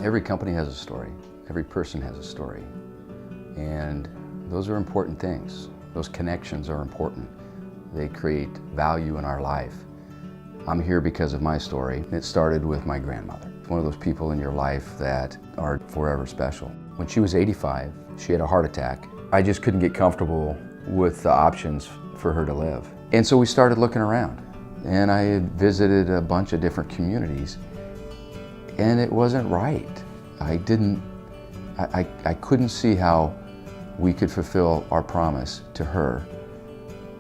Every company has a story. Every person has a story. And those are important things. Those connections are important. They create value in our life. I'm here because of my story. It started with my grandmother. One of those people in your life that are forever special. When she was 85, she had a heart attack. I just couldn't get comfortable with the options for her to live. And so we started looking around. And I had visited a bunch of different communities, and it wasn't right. I couldn't see how we could fulfill our promise to her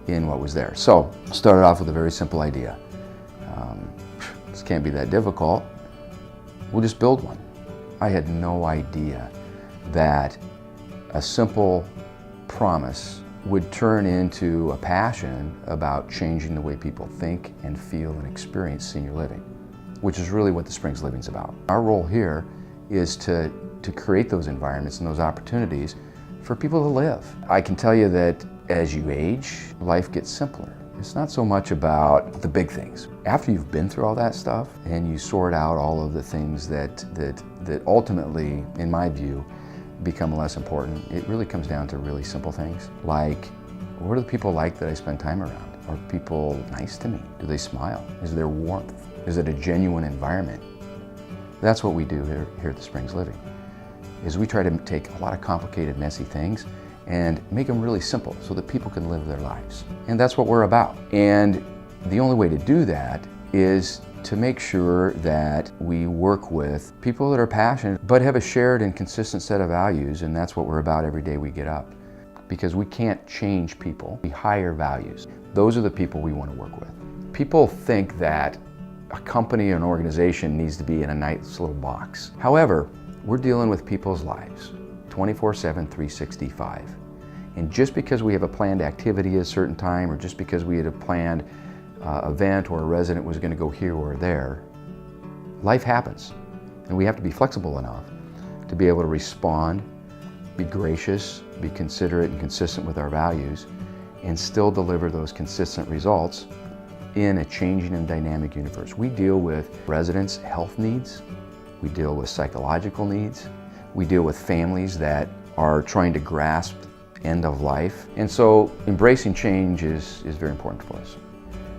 in what was there. So I started off with a very simple idea. This can't be that difficult. We'll just build one. I had no idea that a simple promise would turn into a passion about changing the way people think and feel and experience senior living, which is really what the Springs Living's about. Our role here is to create those environments and those opportunities for people to live. I can tell you that as you age, life gets simpler. It's not so much about the big things. After you've been through all that stuff and you sort out all of the things that ultimately, in my view, become less important, it really comes down to really simple things. Like, what are the people like that I spend time around? Are people nice to me? Do they smile? Is there warmth? Is it a genuine environment? That's what we do here at the Springs Living, is we try to take a lot of complicated, messy things and make them really simple so that people can live their lives. And that's what we're about. And the only way to do that is to make sure that we work with people that are passionate but have a shared and consistent set of values, and that's what we're about every day we get up. Because we can't change people, we hire values. Those are the people we want to work with. People think that a company or an organization needs to be in a nice little box. However, we're dealing with people's lives 24/7, 365. And just because we have a planned activity at a certain time, or just because we had a planned event or a resident was going to go here or there, life happens. And we have to be flexible enough to be able to respond, be gracious, be considerate and consistent with our values, and still deliver those consistent results in a changing and dynamic universe. We deal with residents' health needs, we deal with psychological needs, we deal with families that are trying to grasp end of life. And so embracing change is very important for us.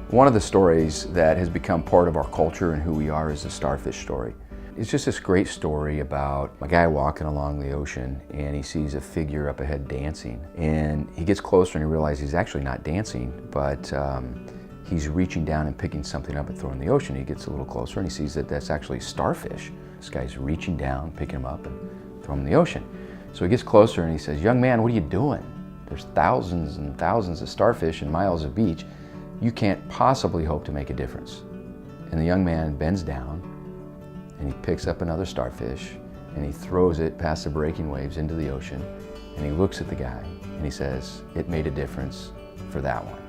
One of the stories that has become part of our culture and who we are is the starfish story. It's just this great story about a guy walking along the ocean and he sees a figure up ahead dancing. And he gets closer and he realizes he's actually not dancing, but he's reaching down and picking something up and throwing in the ocean. He gets a little closer and he sees that that's actually a starfish. This guy's reaching down, picking him up and throwing him in the ocean. So he gets closer and he says, "Young man, what are you doing? There's thousands and thousands of starfish and miles of beach. You can't possibly hope to make a difference." And the young man bends down and he picks up another starfish and he throws it past the breaking waves into the ocean, and he looks at the guy and he says, "It made a difference for that one."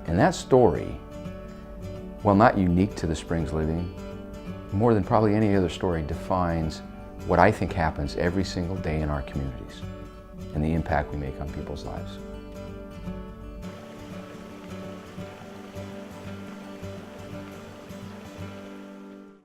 And that story, while not unique to the Springs Living, more than probably any other story, defines what I think happens every single day in our communities and the impact we make on people's lives.